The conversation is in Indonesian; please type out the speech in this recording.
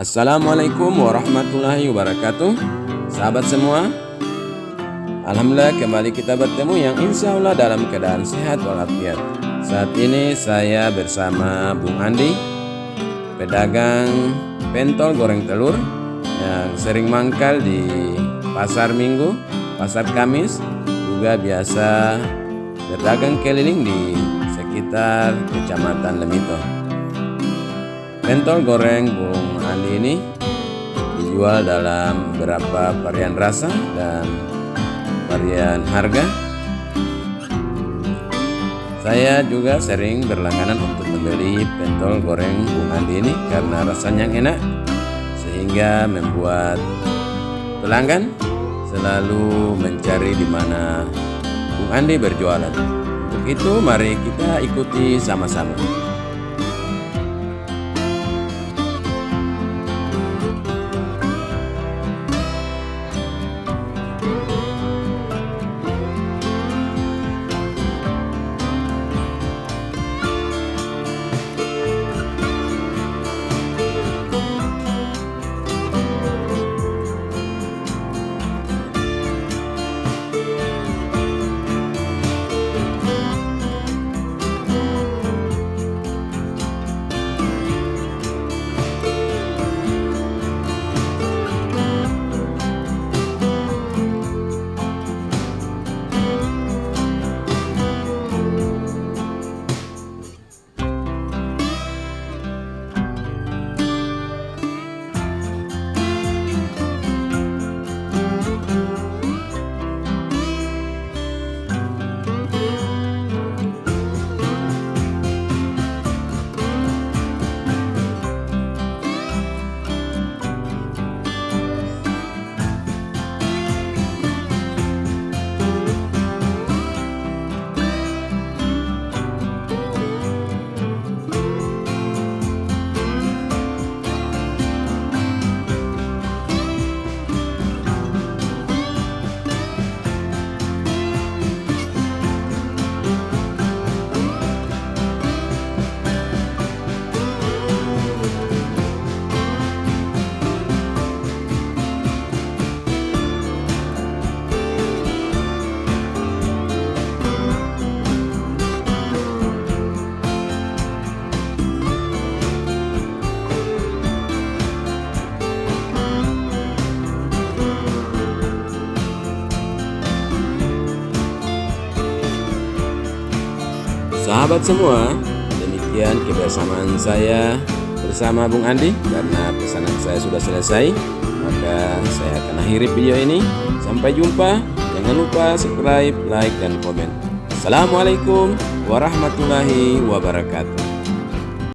Assalamualaikum warahmatullahi wabarakatuh. Sahabat semua, alhamdulillah kembali kita bertemu yang insya Allah dalam keadaan sehat walafiat. Saat ini saya bersama Bung Andi, pedagang pentol goreng telur yang sering mangkal di pasar Minggu, pasar Kamis, juga biasa berdagang keliling di sekitar Kecamatan Lemito. Pentol goreng Bung Andi ini dijual dalam beberapa varian rasa dan varian harga. Saya juga sering berlangganan untuk membeli pentol goreng Bung Andi ini karena rasanya yang enak, sehingga membuat pelanggan selalu mencari di mana Bung Andi berjualan. Untuk itu mari kita ikuti sama-sama. Sahabat semua, demikian kebersamaan saya bersama Bung Andi. Karena pesanan saya sudah selesai, maka saya akan akhiri video ini. Sampai jumpa. Jangan lupa subscribe, like, dan komen. Assalamualaikum warahmatullahi wabarakatuh.